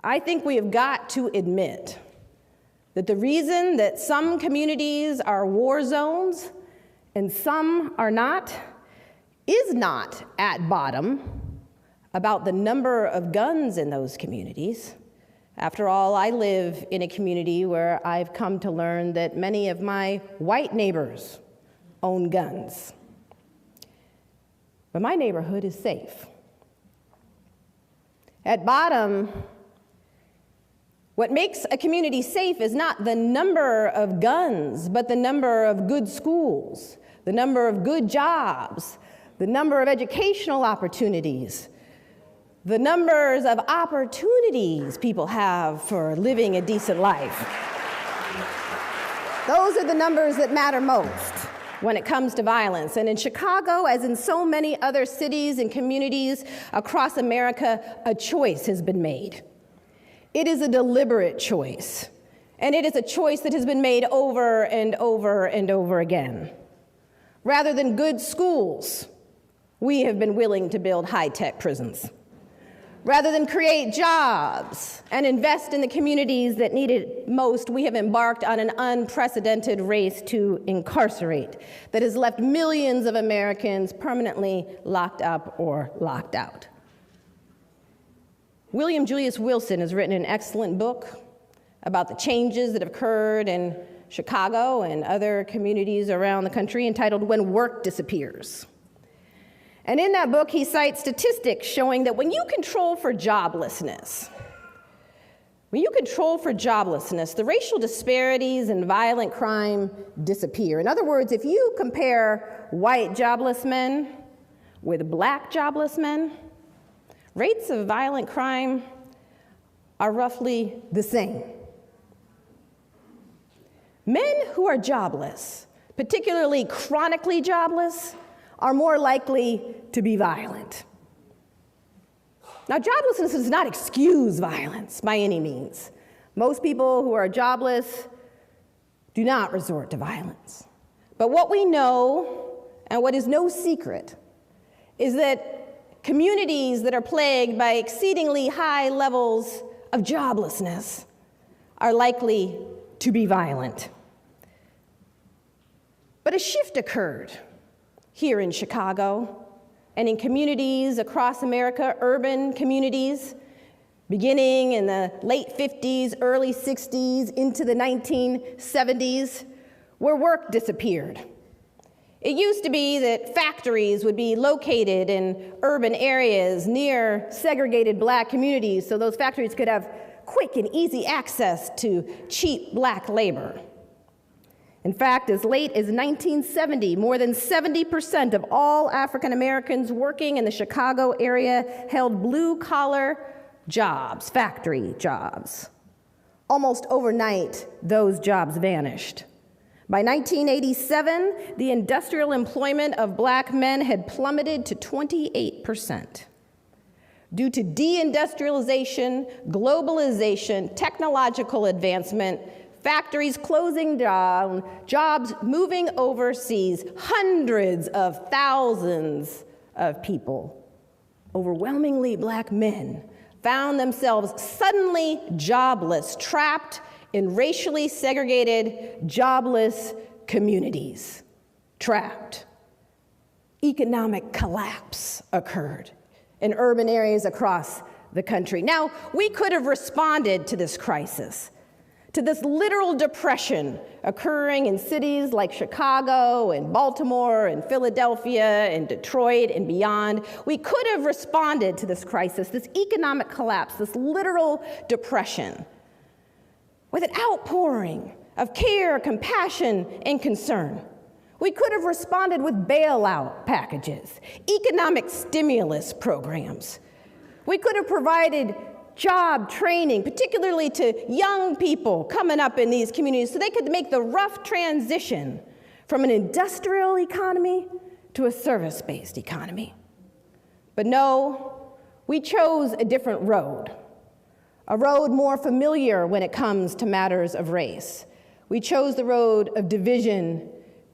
I think we have got to admit that the reason that some communities are war zones and some are not is not at bottom about the number of guns in those communities. After all, I live in a community where I've come to learn that many of my white neighbors own guns. But my neighborhood is safe. At bottom, what makes a community safe is not the number of guns, but the number of good schools, the number of good jobs, the number of educational opportunities, the numbers of opportunities people have for living a decent life. Those are the numbers that matter most when it comes to violence. And in Chicago, as in so many other cities and communities across America, a choice has been made. It is a deliberate choice, and it is a choice that has been made over and over and over again. Rather than good schools, we have been willing to build high-tech prisons. Rather than create jobs and invest in the communities that need it most, we have embarked on an unprecedented race to incarcerate that has left millions of Americans permanently locked up or locked out. William Julius Wilson has written an excellent book about the changes that have occurred in Chicago and other communities around the country entitled When Work Disappears. And in that book, he cites statistics showing that when you control for joblessness, the racial disparities and violent crime disappear. In other words, if you compare white jobless men with black jobless men, rates of violent crime are roughly the same. Men who are jobless, particularly chronically jobless, are more likely to be violent. Now, joblessness does not excuse violence by any means. Most people who are jobless do not resort to violence. But what we know, and what is no secret, is that communities that are plagued by exceedingly high levels of joblessness are likely to be violent. But a shift occurred here in Chicago and in communities across America, urban communities, beginning in the late 50s, early 60s, into the 1970s, where work disappeared. It used to be that factories would be located in urban areas near segregated black communities so those factories could have quick and easy access to cheap black labor. In fact, as late as 1970, more than 70% of all African Americans working in the Chicago area held blue-collar jobs, factory jobs. Almost overnight, those jobs vanished. By 1987, the industrial employment of black men had plummeted to 28%. Due to deindustrialization, globalization, technological advancement, factories closing down, jobs moving overseas, hundreds of thousands of people, overwhelmingly black men, found themselves suddenly jobless, trapped in racially segregated, jobless communities. Trapped. Economic collapse occurred in urban areas across the country. Now, we could have responded to this crisis, to this literal depression occurring in cities like Chicago and Baltimore and Philadelphia and Detroit and beyond. We could have responded to this crisis, this economic collapse, this literal depression, with an outpouring of care, compassion, and concern. We could have responded with bailout packages, economic stimulus programs. We could have provided job training, particularly to young people coming up in these communities, so they could make the rough transition from an industrial economy to a service-based economy. But no, we chose a different road, a road more familiar when it comes to matters of race. We chose the road of division,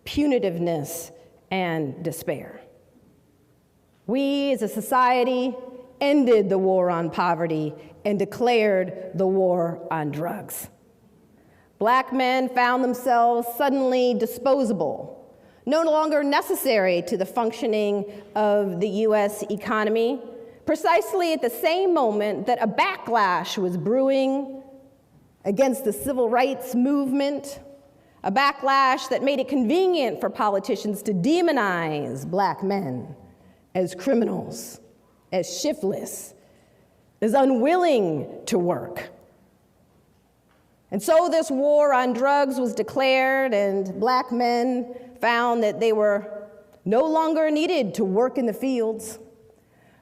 punitiveness, and despair. We as a society ended the war on poverty, and declared the war on drugs. Black men found themselves suddenly disposable, no longer necessary to the functioning of the US economy, precisely at the same moment that a backlash was brewing against the civil rights movement, a backlash that made it convenient for politicians to demonize Black men as criminals, as shiftless, as unwilling to work. And so this war on drugs was declared, and Black men found that they were no longer needed to work in the fields,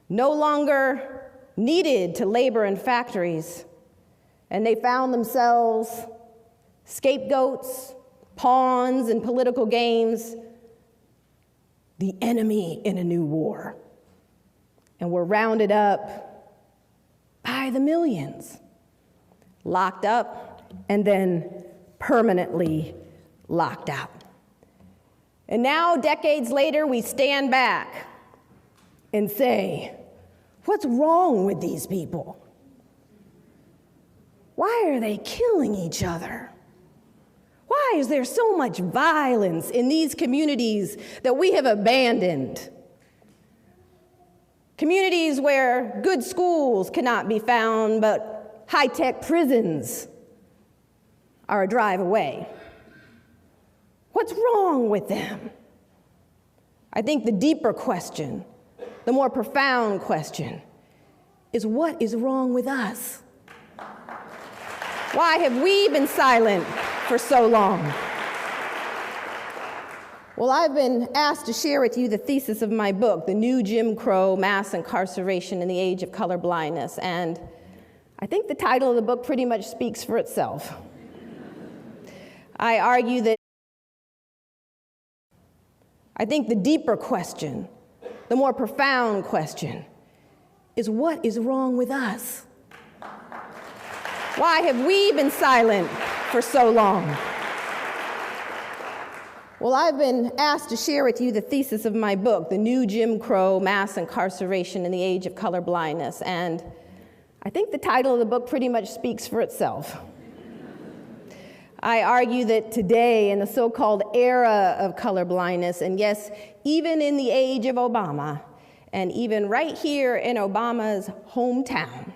no longer needed to labor in factories, and they found themselves scapegoats, pawns in political games, the enemy in a new war, and were rounded up by the millions, locked up, and then permanently locked out. And now, decades later, we stand back and say, what's wrong with these people? Why are they killing each other? Why is there so much violence in these communities that we have abandoned? Communities where good schools cannot be found, but high-tech prisons are a drive away. What's wrong with them? I think the deeper question, the more profound question, is what is wrong with us? Why have we been silent for so long? Well, I've been asked to share with you the thesis of my book, The New Jim Crow: Mass Incarceration in the Age of Colorblindness, and I think the title of the book pretty much speaks for itself. I argue that I think the deeper question, the more profound question, is what is wrong with us? Why have we been silent for so long? Well, I've been asked to share with you the thesis of my book, The New Jim Crow: Mass Incarceration in the Age of Colorblindness, and I think the title of the book pretty much speaks for itself. I argue that today, in the so-called era of colorblindness, and yes, even in the age of Obama, and even right here in Obama's hometown,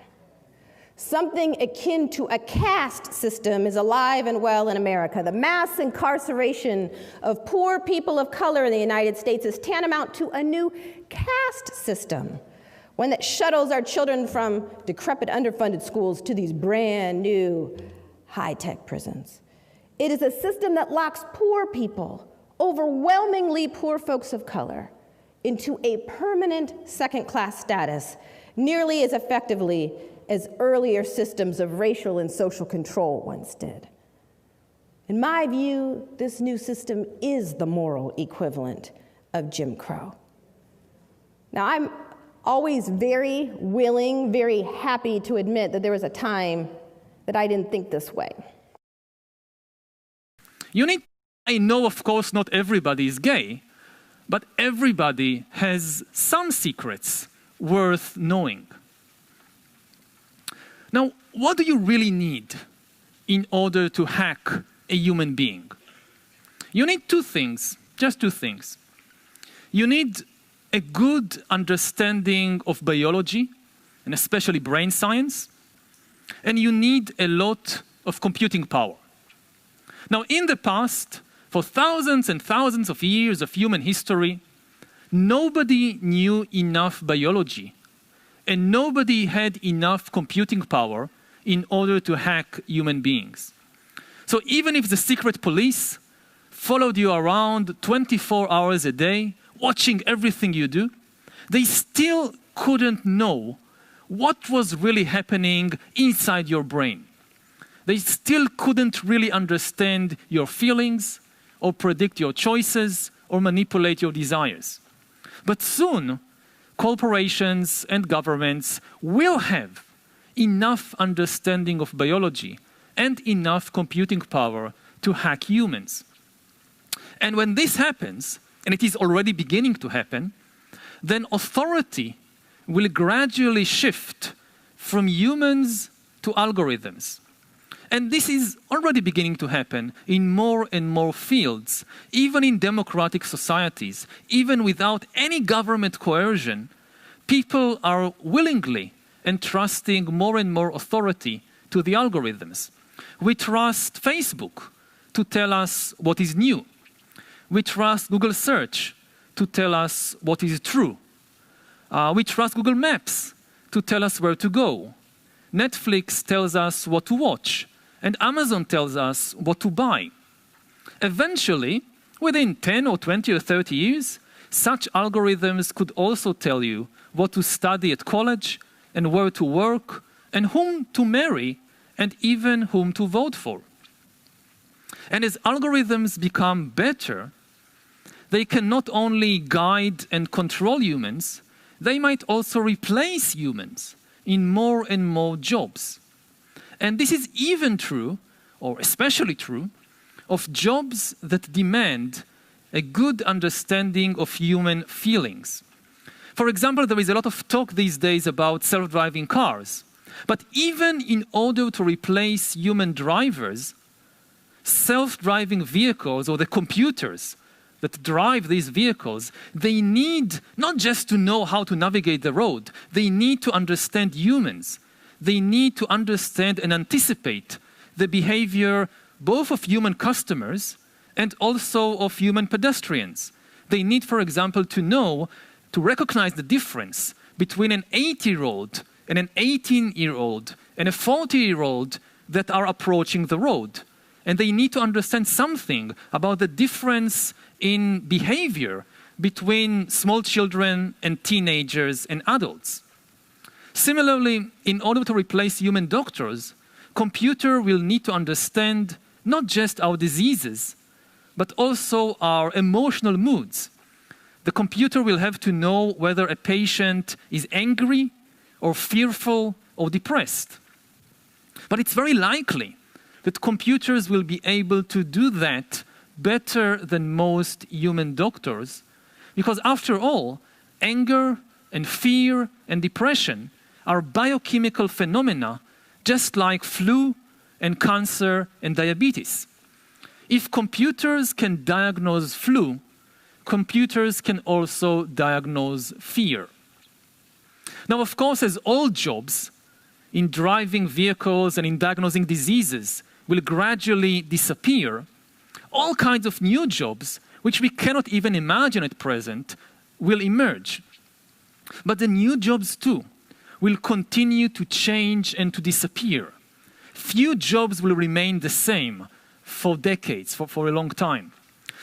something akin to a caste system is alive and well in America. The mass incarceration of poor people of color in the United States is tantamount to a new caste system, one that shuttles our children from decrepit, underfunded schools to these brand new high-tech prisons. It is a system that locks poor people, overwhelmingly poor folks of color, into a permanent second-class status, nearly as effectively as earlier systems of racial and social control once did. In my view, this new system is the moral equivalent of Jim Crow. Now, I'm always very willing, very happy to admit that there was a time that I didn't think this way. I know, of course, not everybody is gay, but everybody has some secrets worth knowing. Now, what do you really need in order to hack a human being? You need two things, just two things. You need a good understanding of biology, and especially brain science, and you need a lot of computing power. Now, in the past, for thousands and thousands of years of human history, nobody knew enough biology, and nobody had enough computing power in order to hack human beings. So even if the secret police followed you around 24 hours a day, watching everything you do, they still couldn't know what was really happening inside your brain. They still couldn't really understand your feelings, or predict your choices, or manipulate your desires. But soon, corporations and governments will have enough understanding of biology and enough computing power to hack humans. And when this happens, and it is already beginning to happen, then authority will gradually shift from humans to algorithms. And this is already beginning to happen in more and more fields, even in democratic societies. Even without any government coercion, people are willingly entrusting more and more authority to the algorithms. We trust Facebook to tell us what is new. We trust Google Search to tell us what is true. We trust Google Maps to tell us where to go. Netflix tells us what to watch, and Amazon tells us what to buy. Eventually, within 10 or 20 or 30 years, such algorithms could also tell you what to study at college, and where to work, and whom to marry, and even whom to vote for. And as algorithms become better, they can not only guide and control humans, they might also replace humans in more and more jobs. And this is even true, or especially true, of jobs that demand a good understanding of human feelings. For example, there is a lot of talk these days about self-driving cars. But even in order to replace human drivers, self-driving vehicles, or the computers that drive these vehicles, they need not just to know how to navigate the road, they need to understand humans. They need to understand and anticipate the behavior both of human customers and also of human pedestrians. They need, for example, to recognize the difference between an 80-year-old and an 18-year-old and a 40-year-old that are approaching the road. And they need to understand something about the difference in behavior between small children and teenagers and adults. Similarly, in order to replace human doctors, computer will need to understand not just our diseases, but also our emotional moods. The computer will have to know whether a patient is angry or fearful or depressed. But it's very likely that computers will be able to do that better than most human doctors, because after all, anger and fear and depression are biochemical phenomena just like flu and cancer and diabetes. If computers can diagnose flu, computers can also diagnose fear. Now, of course, as all jobs in driving vehicles and in diagnosing diseases will gradually disappear, all kinds of new jobs, which we cannot even imagine at present, will emerge. But the new jobs, too, will continue to change and to disappear. Few jobs will remain the same for decades, for a long time.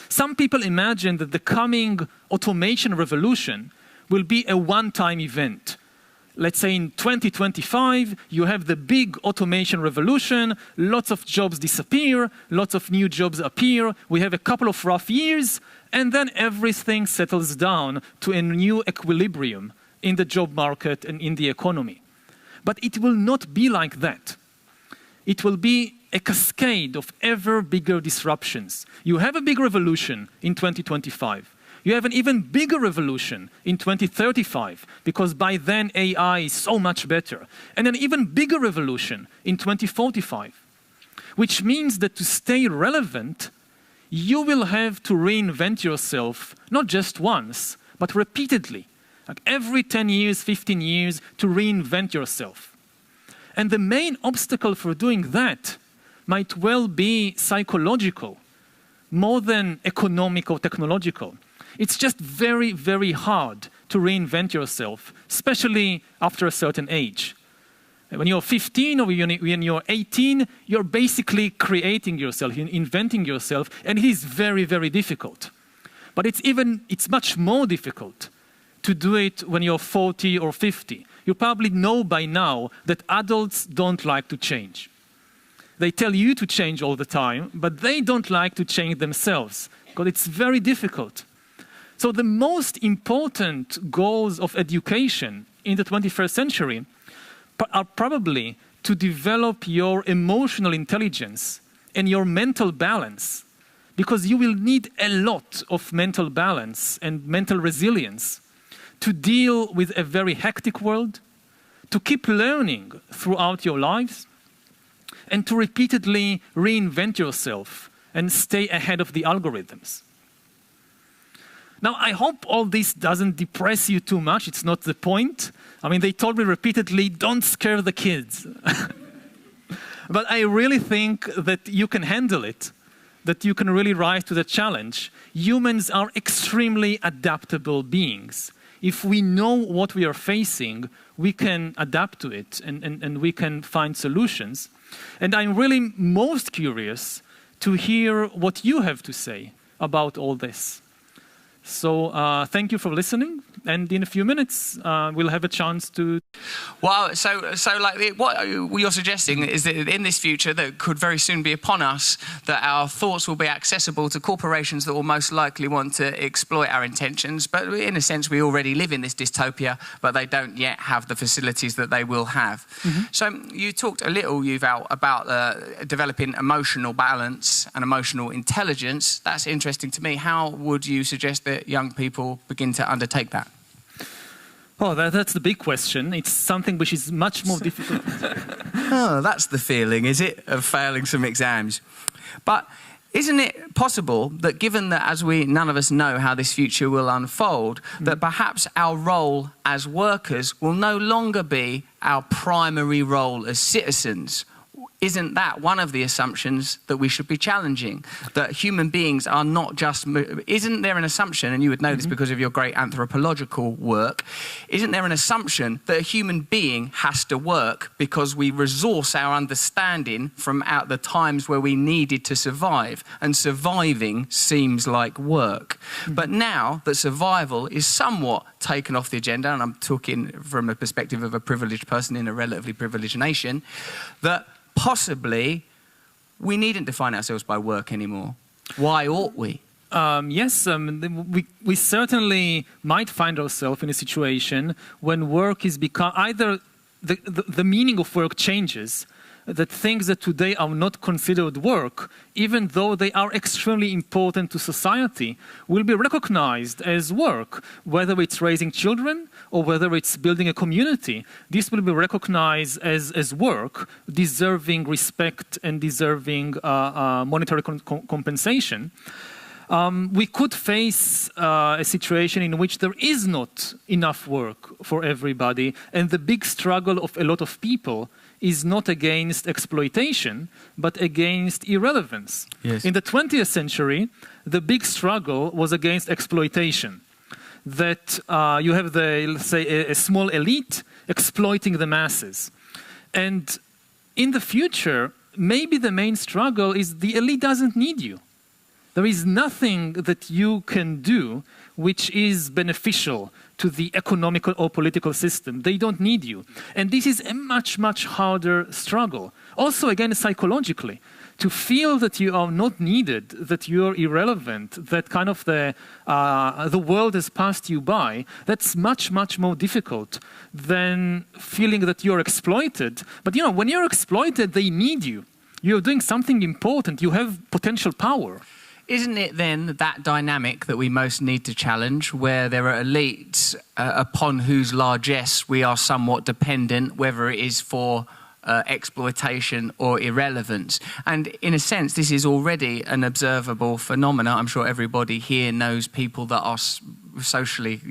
Some people imagine that the coming automation revolution will be a one-time event. Let's say in 2025, you have the big automation revolution, lots of jobs disappear, lots of new jobs appear, we have a couple of rough years, and then everything settles down to a new equilibrium in the job market and in the economy. But it will not be like that. It will be a cascade of ever bigger disruptions. You have a big revolution in 2025. You have an even bigger revolution in 2035, because by then AI is so much better. And an even bigger revolution in 2045, which means that to stay relevant, you will have to reinvent yourself, not just once, but repeatedly. Like every 10 years, 15 years, to reinvent yourself. And the main obstacle for doing that might well be psychological, more than economic or technological. It's just very, very hard to reinvent yourself, especially after a certain age. When you're 15 or when you're 18, you're basically creating yourself, inventing yourself, and it is very, very difficult. But it's much more difficult to do it when you're 40 or 50. You probably know by now that adults don't like to change. They tell you to change all the time, but they don't like to change themselves, because it's very difficult. So the most important goals of education in the 21st century are probably to develop your emotional intelligence and your mental balance, because you will need a lot of mental balance and mental resilience to deal with a very hectic world, to keep learning throughout your lives, and to repeatedly reinvent yourself and stay ahead of the algorithms. Now, I hope all this doesn't depress you too much. It's not the point. I mean, they told me repeatedly, don't scare the kids. But I really think that you can handle it, that you can really rise to the challenge. Humans are extremely adaptable beings. If we know what we are facing, we can adapt to it and we can find solutions. And I'm really most curious to hear what you have to say about all this. So thank you for listening, and in a few minutes we'll have a chance to. Well, so like what you're suggesting is that in this future that could very soon be upon us, that our thoughts will be accessible to corporations that will most likely want to exploit our intentions. But in a sense, we already live in this dystopia, but they don't yet have the facilities that they will have. Mm-hmm. So you talked a little, Yuval, about developing emotional balance and emotional intelligence. That's interesting to me. How would you suggest that young people begin to undertake that? Oh, that's the big question. It's something which is much more difficult. Oh, that's the feeling, is it, of failing some exams? But isn't it possible that given that none of us know how this future will unfold, that perhaps our role as workers will no longer be our primary role as citizens? Isn't that one of the assumptions that we should be challenging? That human beings are not just... Isn't there an assumption, and you would know this because of your great anthropological work, isn't there an assumption that a human being has to work because we resource our understanding from out the times where we needed to survive, and surviving seems like work. But now that survival is somewhat taken off the agenda, and I'm talking from a perspective of a privileged person in a relatively privileged nation, that possibly we needn't define ourselves by work anymore. Why ought we? Yes, we certainly might find ourselves in a situation when work is become either the meaning of work changes, that things that today are not considered work, even though they are extremely important to society, will be recognized as work, whether it's raising children or whether it's building a community. This will be recognized as work, deserving respect and deserving monetary compensation. We could face a situation in which there is not enough work for everybody, and the big struggle of a lot of people is not against exploitation, but against irrelevance. Yes. In the 20th century, the big struggle was against exploitation. That you have let's say, a small elite exploiting the masses. And in the future, maybe the main struggle is the elite doesn't need you. There is nothing that you can do which is beneficial to the economical or political system. They don't need you. And this is a much, much harder struggle. Also, again, psychologically, to feel that you are not needed, that you're irrelevant, that kind of the world has passed you by, that's much, much more difficult than feeling that you're exploited. But you know, when you're exploited, they need you. You're doing something important. You have potential power. Isn't it then that dynamic that we most need to challenge, where there are elites upon whose largesse we are somewhat dependent, whether it is for exploitation or irrelevance? And in a sense, this is already an observable phenomenon. I'm sure everybody here knows people that are socially,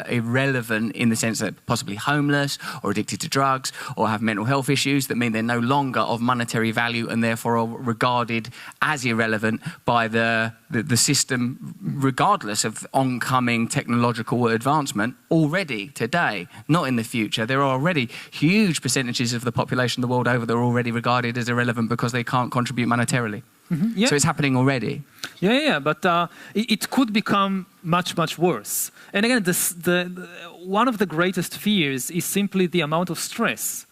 irrelevant in the sense that possibly homeless or addicted to drugs or have mental health issues that mean they're no longer of monetary value and therefore are regarded as irrelevant by the system, regardless of oncoming technological advancement. Already today, not in the future, there are already huge percentages of the population the world over that are already regarded as irrelevant because they can't contribute monetarily. Mm-hmm. Yeah. So it's happening already. Yeah, but it could become much, much worse. And again, one of the greatest fears is simply the amount of stress.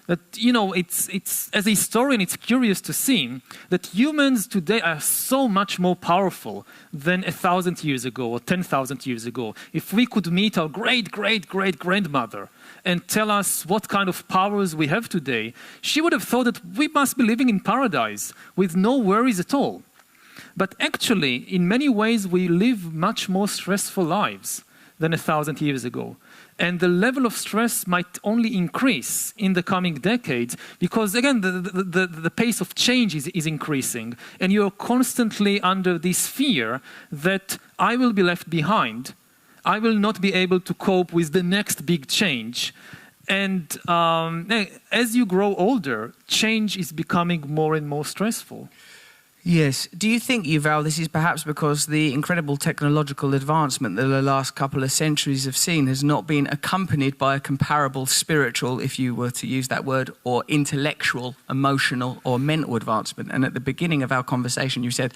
That, it's as a historian, it's curious to see that humans today are so much more powerful than 1,000 years ago or 10,000 years ago. If we could meet our great-great-great-grandmother and tell us what kind of powers we have today, she would have thought that we must be living in paradise with no worries at all. But actually, in many ways, we live much more stressful lives than 1,000 years ago. And the level of stress might only increase in the coming decades because, again, the pace of change is increasing. And you're constantly under this fear that I will be left behind. I will not be able to cope with the next big change. And as you grow older, change is becoming more and more stressful. Yes. Do you think, Yuval, this is perhaps because the incredible technological advancement that the last couple of centuries have seen has not been accompanied by a comparable spiritual, if you were to use that word, or intellectual, emotional, or mental advancement? And at the beginning of our conversation, you said,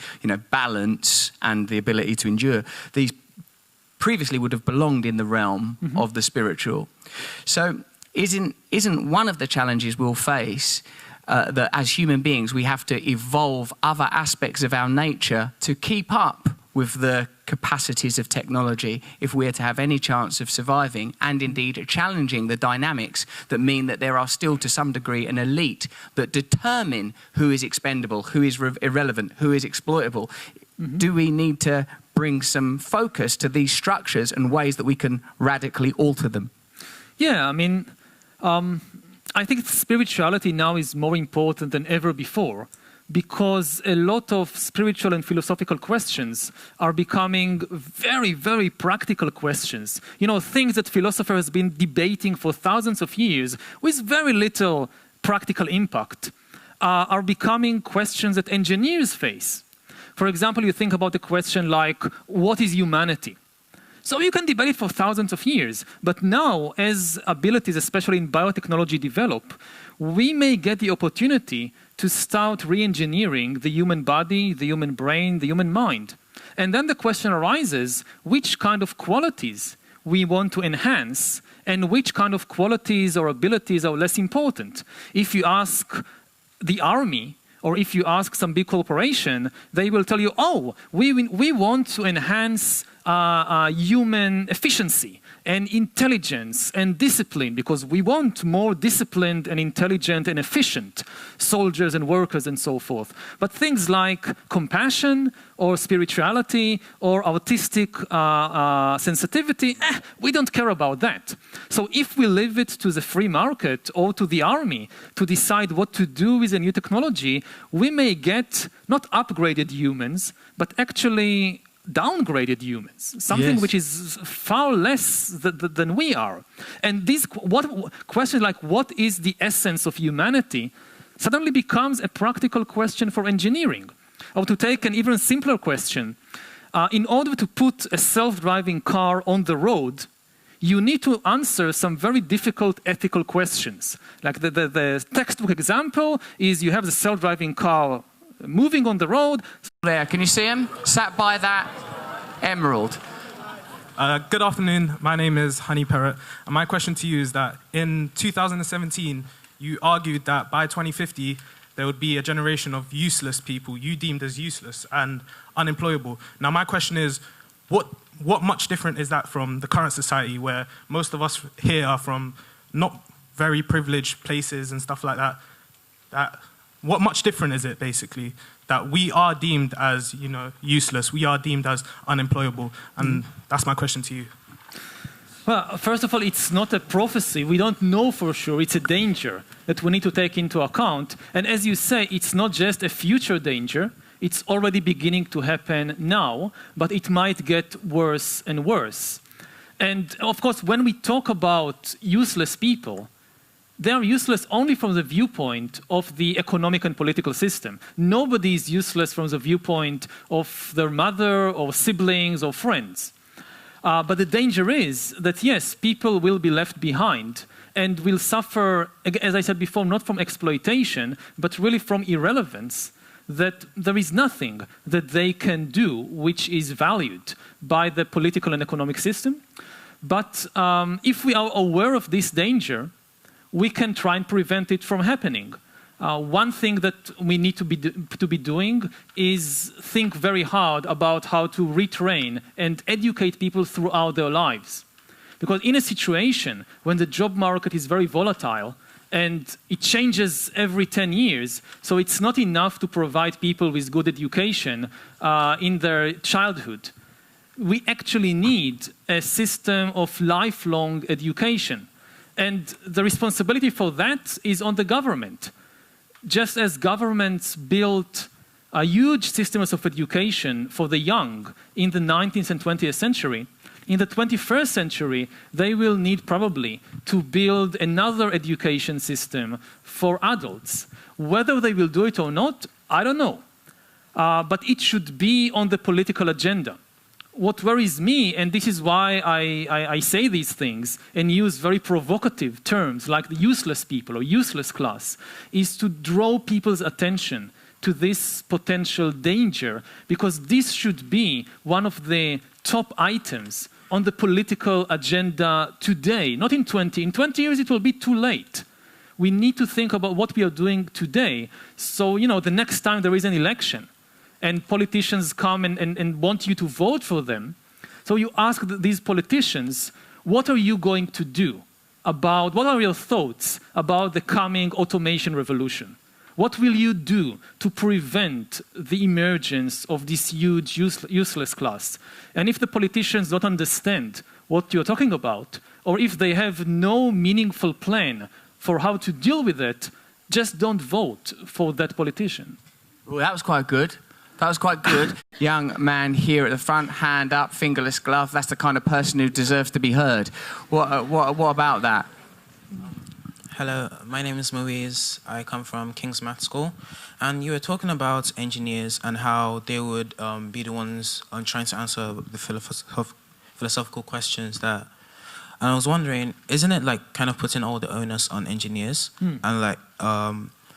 balance and the ability to endure. These previously would have belonged in the realm of the spiritual. So isn't one of the challenges we'll face that as human beings we have to evolve other aspects of our nature to keep up with the capacities of technology if we're to have any chance of surviving and indeed challenging the dynamics that mean that there are still to some degree an elite that determine who is expendable, who is irrelevant, who is exploitable? Do we need to bring some focus to these structures and ways that we can radically alter them? Yeah, I mean, I think spirituality now is more important than ever before because a lot of spiritual and philosophical questions are becoming very, very practical questions. Things that philosophers have been debating for thousands of years with very little practical impact are becoming questions that engineers face. For example, you think about a question like, what is humanity? So you can debate it for thousands of years, but now as abilities, especially in biotechnology, develop, we may get the opportunity to start re-engineering the human body, the human brain, the human mind. And then the question arises, which kind of qualities we want to enhance and which kind of qualities or abilities are less important. If you ask the army, or if you ask some big corporation, they will tell you, oh, we want to enhance human efficiency and intelligence and discipline because we want more disciplined and intelligent and efficient soldiers and workers and so forth. But things like compassion or spirituality or artistic sensitivity, we don't care about that. So if we leave it to the free market or to the army to decide what to do with a new technology, we may get not upgraded humans, but actually downgraded humans, something which is far less than we are. And these questions like what is the essence of humanity suddenly becomes a practical question for engineering. Or to take an even simpler question, in order to put a self-driving car on the road, you need to answer some very difficult ethical questions. Like the textbook example is you have the self-driving car moving on the road. There, can you see him? Sat by that emerald. Good afternoon. My name is Honey Parrot. And my question to you is that in 2017, you argued that by 2050, there would be a generation of useless people, you deemed as useless and unemployable. Now, my question is, what much different is that from the current society where most of us here are from not very privileged places and stuff like that? What much different is it, basically, that we are deemed as, useless, we are deemed as unemployable? And that's my question to you. Well, first of all, it's not a prophecy. We don't know for sure. It's a danger that we need to take into account. And as you say, it's not just a future danger. It's already beginning to happen now, but it might get worse and worse. And of course, when we talk about useless people, they are useless only from the viewpoint of the economic and political system. Nobody is useless from the viewpoint of their mother or siblings or friends. But the danger is that, yes, people will be left behind and will suffer, as I said before, not from exploitation, but really from irrelevance, that there is nothing that they can do which is valued by the political and economic system. But if we are aware of this danger, we can try and prevent it from happening. One thing that we need to be doing is think very hard about how to retrain and educate people throughout their lives. Because in a situation when the job market is very volatile and it changes every 10 years, so it's not enough to provide people with good education in their childhood. we actually need a system of lifelong education. And the responsibility for that is on the government. Just as governments built huge systems of education for the young in the 19th and 20th century, in the 21st century, they will need probably to build another education system for adults. Whether they will do it or not, I don't know. But it should be on the political agenda. What worries me, and this is why I say these things and use very provocative terms like the useless people or useless class, is to draw people's attention to this potential danger, because this should be one of the top items on the political agenda today, not in 20. In 20 years, it will be too late. We need to think about what we are doing today. So, the next time there is an election and politicians come and want you to vote for them, so you ask these politicians, what are you going to do about, what are your thoughts about the coming automation revolution? What will you do to prevent the emergence of this huge useless class? And if the politicians don't understand what you're talking about, or if they have no meaningful plan for how to deal with it, just don't vote for that politician. Well, that was quite good. That was quite good. Young man here at the front, hand up, fingerless glove. That's the kind of person who deserves to be heard. What about that? Hello, my name is Moise. I come from King's Math School. And you were talking about engineers and how they would be the ones trying to answer the philosophical questions that... And I was wondering, isn't it like kind of putting all the onus on engineers? And like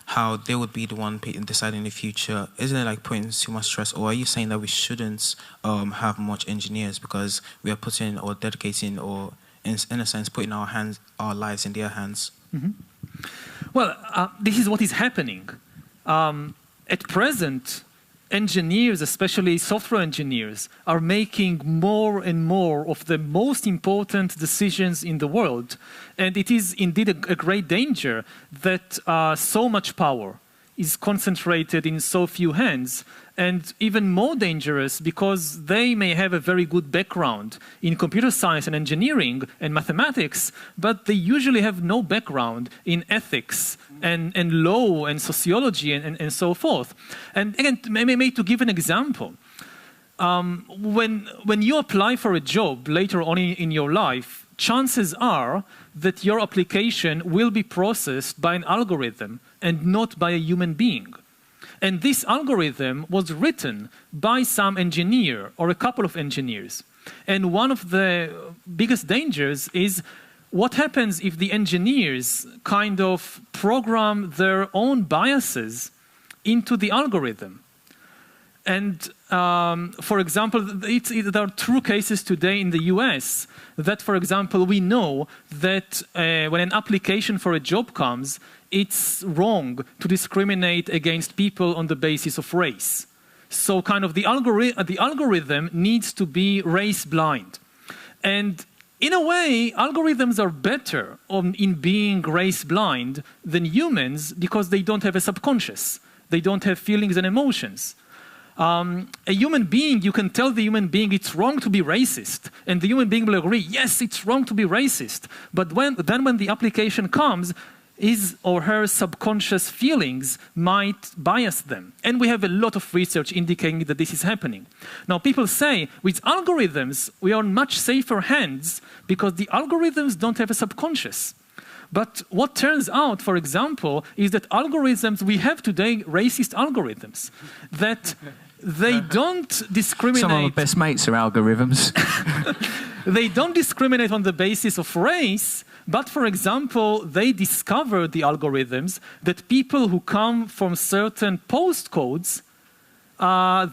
how they would be the one deciding the future? Isn't it like putting too much stress? Or are you saying that we shouldn't have much engineers because we are putting or dedicating or in a sense putting our lives in their hands? Well, this is what is happening. At present, engineers, especially software engineers, are making more and more of the most important decisions in the world. And it is indeed a great danger that so much power is concentrated in so few hands, and even more dangerous because they may have a very good background in computer science and engineering and mathematics, but they usually have no background in ethics and law and sociology and so forth. And again, maybe to give an example, when you apply for a job later on in your life, chances are that your application will be processed by an algorithm and not by a human being. And this algorithm was written by some engineer or a couple of engineers. And one of the biggest dangers is what happens if the engineers kind of program their own biases into the algorithm. And for example, there are true cases today in the US that, for example, we know that when an application for a job comes, it's wrong to discriminate against people on the basis of race. So kind of the algorithm needs to be race blind. And in a way, algorithms are better in being race blind than humans because they don't have a subconscious. They don't have feelings and emotions. A human being, you can tell the human being it's wrong to be racist, and the human being will agree, yes, it's wrong to be racist. But then when the application comes, his or her subconscious feelings might bias them. And we have a lot of research indicating that this is happening. Now, people say, with algorithms, we are in much safer hands because the algorithms don't have a subconscious. But what turns out, for example, is that algorithms, we have today racist algorithms, that they don't discriminate. Some of my best mates are algorithms. They don't discriminate on the basis of race, but for example, they discover, the algorithms, that people who come from certain postcodes,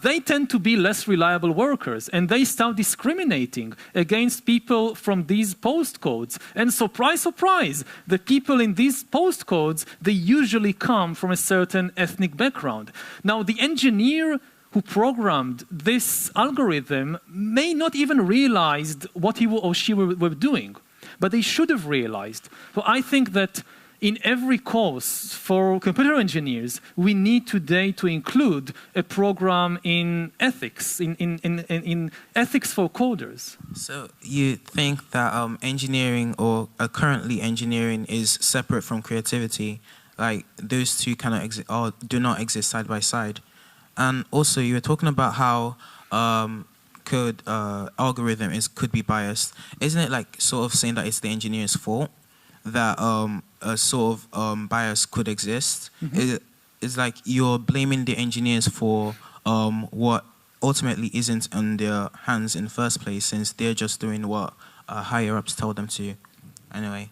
they tend to be less reliable workers, and they start discriminating against people from these postcodes. And surprise, surprise, the people in these postcodes, they usually come from a certain ethnic background. Now, the engineer who programmed this algorithm may not even realize what he or she were doing, but they should have realized. So I think that in every course for computer engineers, we need today to include a program in ethics, in ethics for coders. So you think that engineering or currently engineering is separate from creativity? Like those two cannot or do not exist side by side. And also you were talking about how algorithm could be biased. Isn't it like sort of saying that it's the engineer's fault that a sort of bias could exist? Mm-hmm. It's like you're blaming the engineers for what ultimately isn't on their hands in the first place, since they're just doing what higher ups tell them to. Anyway.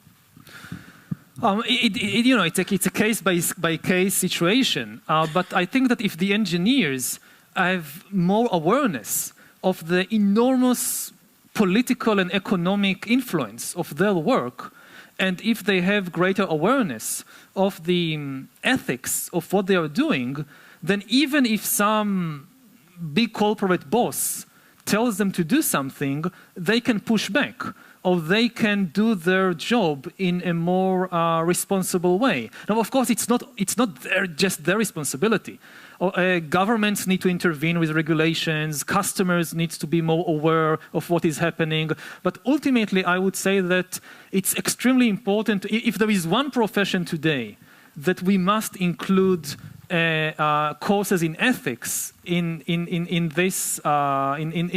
It's a case-by-case situation. But I think that if the engineers have more awareness of the enormous political and economic influence of their work, and if they have greater awareness of the ethics of what they are doing, then even if some big corporate boss tells them to do something, they can push back, or they can do their job in a more responsible way. Now, of course, it's not just their responsibility. Governments need to intervene with regulations, customers need to be more aware of what is happening, but ultimately I would say that it's extremely important, if there is one profession today that we must include courses in ethics in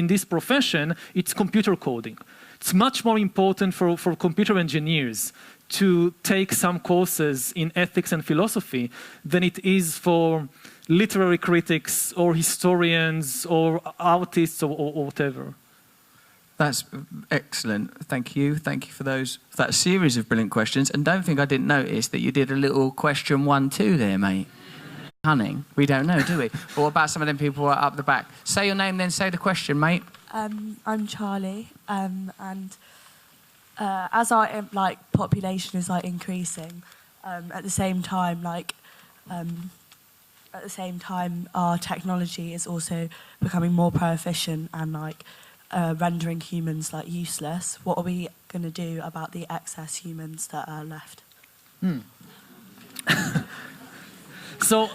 this profession, it's computer coding. It's much more important for computer engineers to take some courses in ethics and philosophy than it is for literary critics or historians or artists or whatever. That's excellent. Thank you. Thank you for that series of brilliant questions. And don't think I didn't notice that you did a little question 1-2 there, mate. Hunting. We don't know, do we? But what about some of them people up the back? Say your name, then say the question, mate. I'm Charlie, and as our population is increasing, at the same time our technology is also becoming more proficient and rendering humans useless. What are we going to do about the excess humans that are left? So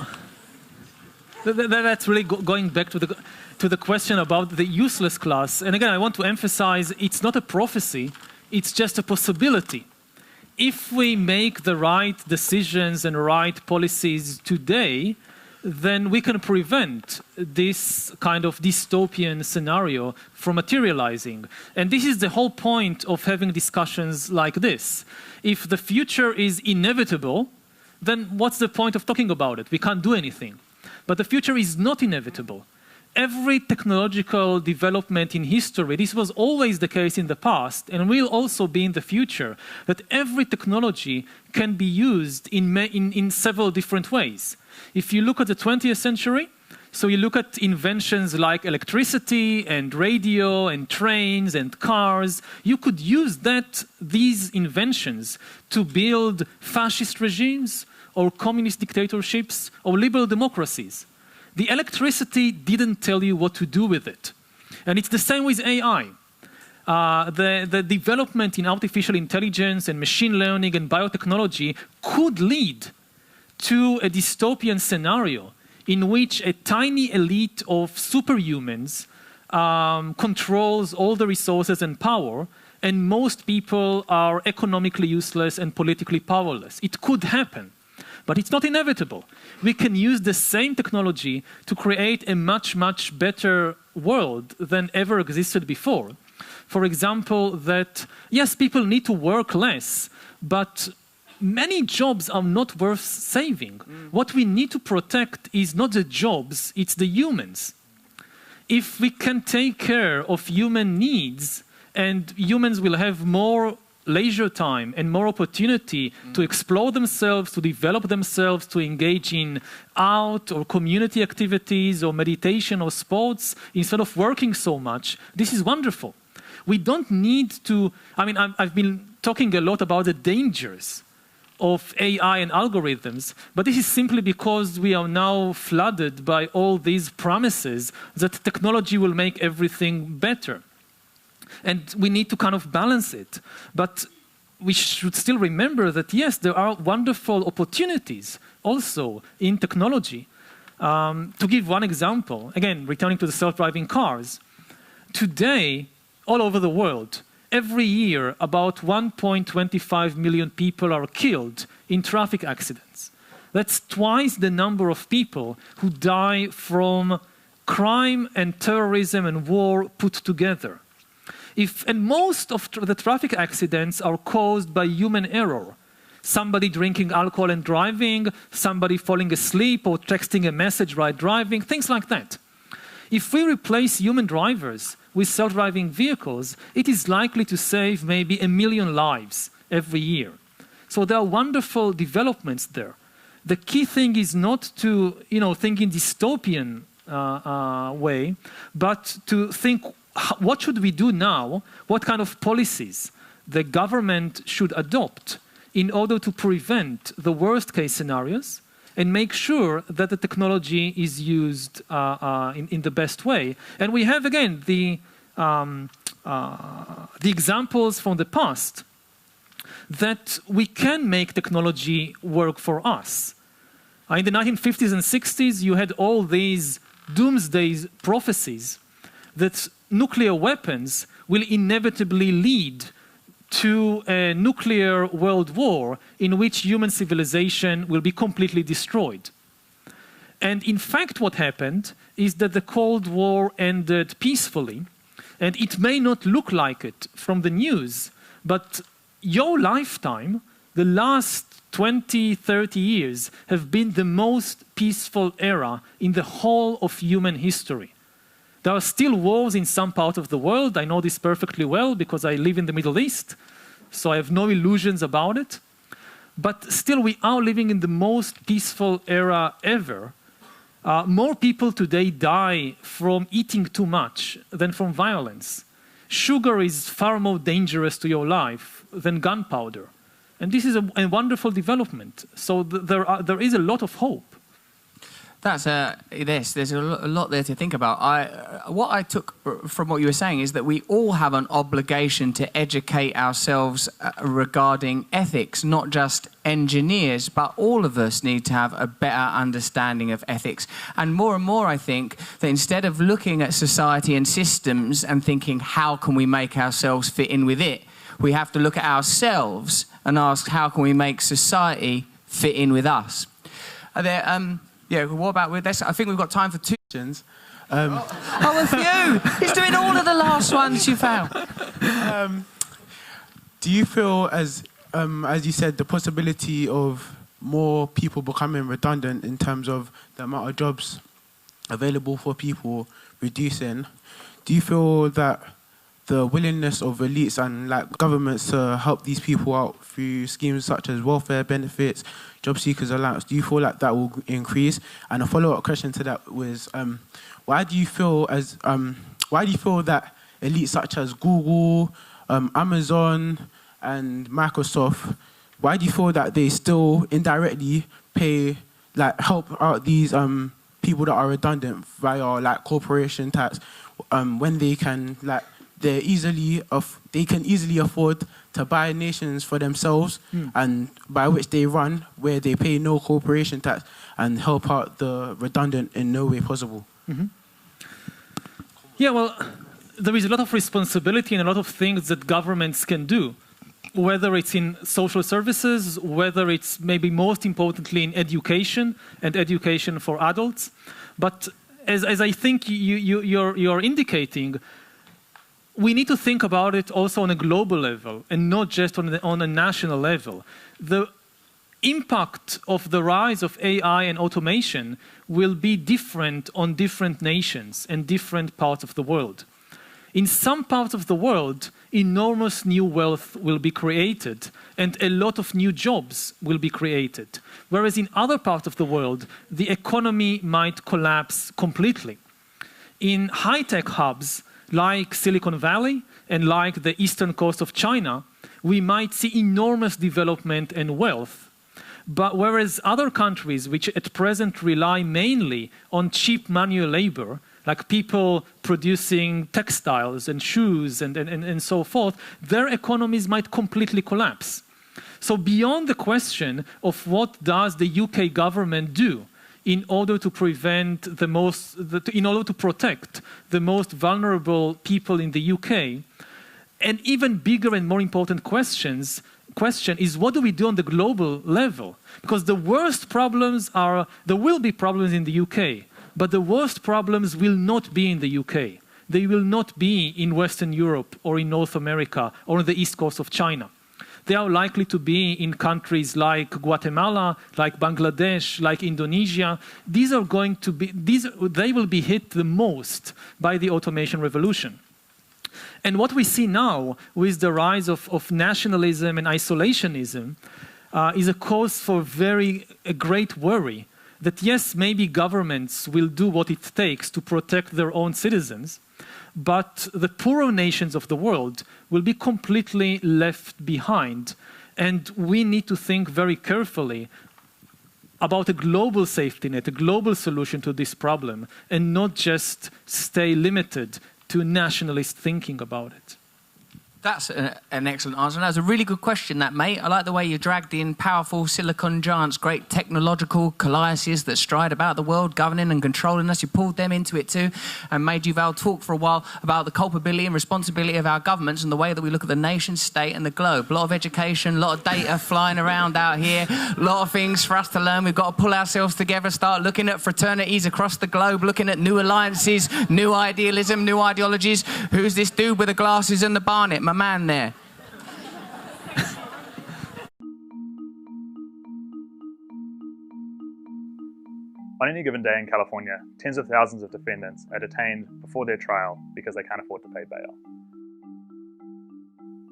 that's really going back to the question about the useless class. And again, I want to emphasize it's not a prophecy, it's just a possibility. If we make the right decisions and right policies today, then we can prevent this kind of dystopian scenario from materializing. And this is the whole point of having discussions like this. If the future is inevitable, then what's the point of talking about it? We can't do anything. But the future is not inevitable. Every technological development in history, this was always the case in the past and will also be in the future, that every technology can be used in several different ways. If you look at the 20th century, so you look at inventions like electricity and radio and trains and cars, you could use these inventions to build fascist regimes or communist dictatorships or liberal democracies. The electricity didn't tell you what to do with it. And it's the same with AI. The development in artificial intelligence and machine learning and biotechnology could lead to a dystopian scenario in which a tiny elite of superhumans controls all the resources and power, and most people are economically useless and politically powerless. It could happen. But it's not inevitable. We can use the same technology to create a much, much better world than ever existed before. For example, that, yes, people need to work less, but many jobs are not worth saving. What we need to protect is not the jobs, it's the humans. If we can take care of human needs, and humans will have more leisure time and more opportunity to explore themselves, to develop themselves, to engage in art or community activities or meditation or sports instead of working so much, this is wonderful. We don't need to, I've been talking a lot about the dangers of AI and algorithms, but this is simply because we are now flooded by all these promises that technology will make everything better. And we need to kind of balance it. But we should still remember that, yes, there are wonderful opportunities also in technology. To give one example, again, returning to the self-driving cars, today, all over the world, every year, about 1.25 million people are killed in traffic accidents. That's twice the number of people who die from crime and terrorism and war put together. And most of the traffic accidents are caused by human error. Somebody drinking alcohol and driving, somebody falling asleep or texting a message while driving, things like that. If we replace human drivers with self-driving vehicles, it is likely to save maybe 1 million lives every year. So there are wonderful developments there. The key thing is not to think in dystopian way, but to think, what should we do now? What kind of policies the government should adopt in order to prevent the worst case scenarios and make sure that the technology is used in the best way. And we have, again, the examples from the past that we can make technology work for us. In the 1950s and 60s, you had all these doomsday prophecies that nuclear weapons will inevitably lead to a nuclear world war in which human civilization will be completely destroyed. And in fact, what happened is that the Cold War ended peacefully, and it may not look like it from the news, but your lifetime, the last 20, 30 years, have been the most peaceful era in the whole of human history. There are still wars in some part of the world. I know this perfectly well because I live in the Middle East, so I have no illusions about it. But still, we are living in the most peaceful era ever. More people today die from eating too much than from violence. Sugar is far more dangerous to your life than gunpowder. And this is a wonderful development. So there is a lot of hope. There's a lot there to think about. What I took from what you were saying is that we all have an obligation to educate ourselves regarding ethics, not just engineers, but all of us need to have a better understanding of ethics. And more, I think, that instead of looking at society and systems and thinking, how can we make ourselves fit in with it, we have to look at ourselves and ask, how can we make society fit in with us? Yeah, what about with this? I think we've got time for 2 questions. A few! He's doing all of the last ones you found. Do you feel, as you said, the possibility of more people becoming redundant in terms of the amount of jobs available for people reducing, do you feel that the willingness of elites and governments to help these people out through schemes such as welfare benefits, job seekers allowance, do you feel like that will increase? And a follow-up question to that was, why do you feel that elites such as Google, Amazon, and Microsoft, why do you feel that they still indirectly help out these people that are redundant via corporation tax when they can they can easily afford to buy nations for themselves, and by which they run, where they pay no corporation tax and help out the redundant in no way possible? Mm-hmm. Yeah, well, there is a lot of responsibility and a lot of things that governments can do, whether it's in social services, whether it's maybe most importantly in education and education for adults. But as I think you're indicating, we need to think about it also on a global level and not just on a national level. The impact of the rise of AI and automation will be different on different nations and different parts of the world. In some parts of the world, enormous new wealth will be created and a lot of new jobs will be created. Whereas in other parts of the world, the economy might collapse completely. In high-tech hubs, like Silicon Valley and like the eastern coast of China, we might see enormous development and wealth. But whereas other countries which at present rely mainly on cheap manual labor, like people producing textiles and shoes and so forth, their economies might completely collapse. So beyond the question of what does the UK government do in order to prevent in order to protect the most vulnerable people in the UK, an even bigger and more important question is what do we do on the global level? Because the worst problems there will be problems in the UK, but the worst problems will not be in the UK. They will not be in Western Europe or in North America or on the east coast of China. They are likely to be in countries like Guatemala, like Bangladesh, like Indonesia. They will be hit the most by the automation revolution. And what we see now with the rise of nationalism and isolationism is a cause for a great worry that yes, maybe governments will do what it takes to protect their own citizens, but the poorer nations of the world will be completely left behind. And we need to think very carefully about a global safety net, a global solution to this problem, and not just stay limited to nationalist thinking about it. That's an excellent answer. That was a really good question, that, mate. I like the way you dragged in powerful silicon giants, great technological colossuses that stride about the world, governing and controlling us. You pulled them into it too and made Yuval talk for a while about the culpability and responsibility of our governments and the way that we look at the nation state and the globe. A lot of education, a lot of data flying around out here, a lot of things for us to learn. We've got to pull ourselves together, start looking at fraternities across the globe, looking at new alliances, new idealism, new ideologies. Who's this dude with the glasses and the barnet? My man there. On any given day in California, tens of thousands of defendants are detained before their trial because they can't afford to pay bail.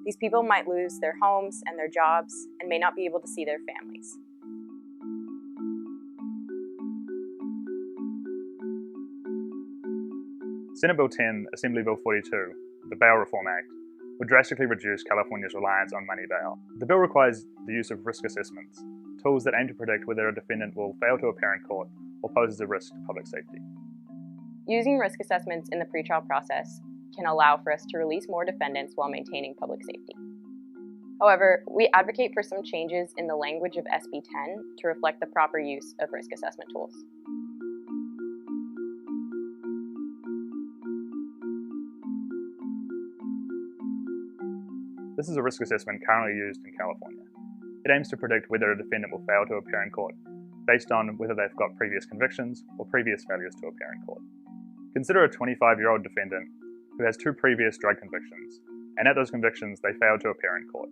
These people might lose their homes and their jobs and may not be able to see their families. Senate Bill 10, Assembly Bill 42, the Bail Reform Act, would drastically reduce California's reliance on money bail. The bill requires the use of risk assessments, tools that aim to predict whether a defendant will fail to appear in court or poses a risk to public safety. Using risk assessments in the pretrial process can allow for us to release more defendants while maintaining public safety. However, we advocate for some changes in the language of SB 10 to reflect the proper use of risk assessment tools. This is a risk assessment currently used in California. It aims to predict whether a defendant will fail to appear in court, based on whether they've got previous convictions or previous failures to appear in court. Consider a 25-year-old defendant who has 2 previous drug convictions, and at those convictions they failed to appear in court.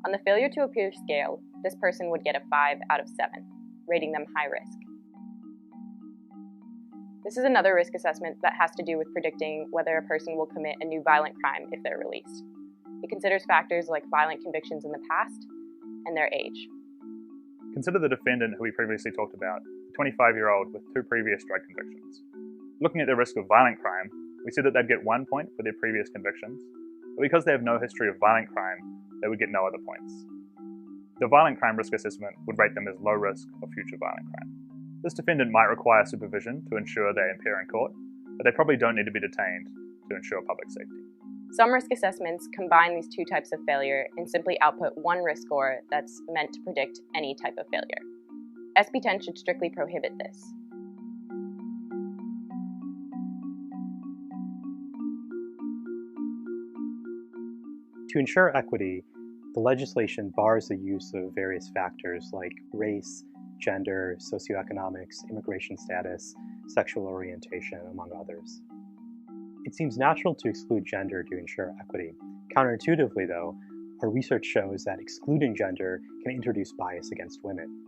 On the failure to appear scale, this person would get a 5 out of 7, rating them high risk. This is another risk assessment that has to do with predicting whether a person will commit a new violent crime if they're released. It considers factors like violent convictions in the past and their age. Consider the defendant who we previously talked about, a 25-year-old with 2 previous drug convictions. Looking at the risk of violent crime, we see that they'd get 1 point for their previous convictions, but because they have no history of violent crime, they would get no other points. The violent crime risk assessment would rate them as low risk of future violent crime. This defendant might require supervision to ensure they appear in court, but they probably don't need to be detained to ensure public safety. Some risk assessments combine these 2 types of failure and simply output one risk score that's meant to predict any type of failure. SB 10 should strictly prohibit this. To ensure equity, the legislation bars the use of various factors like race, gender, socioeconomics, immigration status, sexual orientation, among others. It seems natural to exclude gender to ensure equity. Counterintuitively, though, our research shows that excluding gender can introduce bias against women.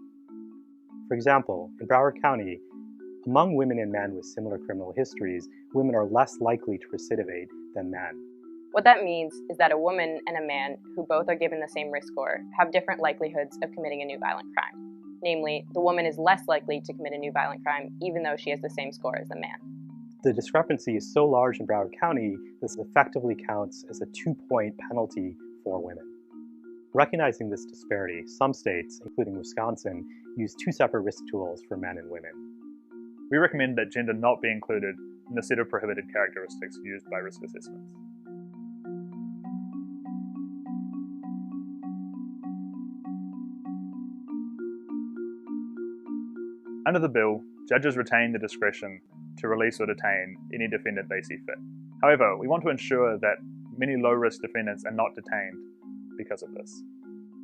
For example, in Broward County, among women and men with similar criminal histories, women are less likely to recidivate than men. What that means is that a woman and a man who both are given the same risk score have different likelihoods of committing a new violent crime. Namely, the woman is less likely to commit a new violent crime even though she has the same score as the man. The discrepancy is so large in Broward County, this effectively counts as a 2-point penalty for women. Recognizing this disparity, some states, including Wisconsin, use 2 separate risk tools for men and women. We recommend that gender not be included in the set of prohibited characteristics used by risk assessments. Under the bill, judges retain the discretion to release or detain any defendant they see fit. However, we want to ensure that many low-risk defendants are not detained because of this.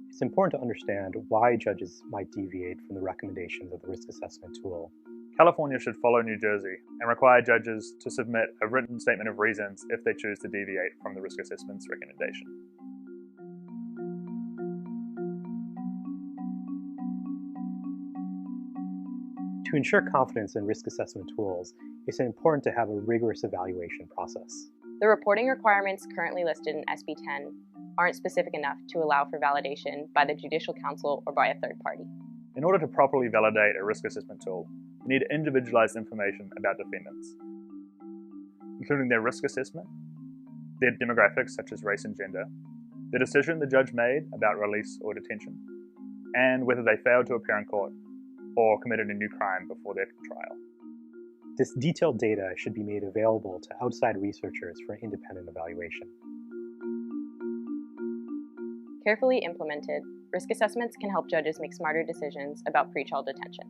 It's important to understand why judges might deviate from the recommendations of the risk assessment tool. California should follow New Jersey and require judges to submit a written statement of reasons if they choose to deviate from the risk assessment's recommendation. To ensure confidence in risk assessment tools, it's important to have a rigorous evaluation process. The reporting requirements currently listed in SB 10 aren't specific enough to allow for validation by the Judicial Council or by a third party. In order to properly validate a risk assessment tool, we need individualized information about defendants, including their risk assessment, their demographics such as race and gender, the decision the judge made about release or detention, and whether they failed to appear in court or committed a new crime before their trial. This detailed data should be made available to outside researchers for independent evaluation. Carefully implemented, risk assessments can help judges make smarter decisions about pretrial detention.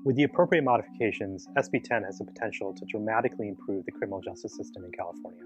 With the appropriate modifications, SB 10 has the potential to dramatically improve the criminal justice system in California.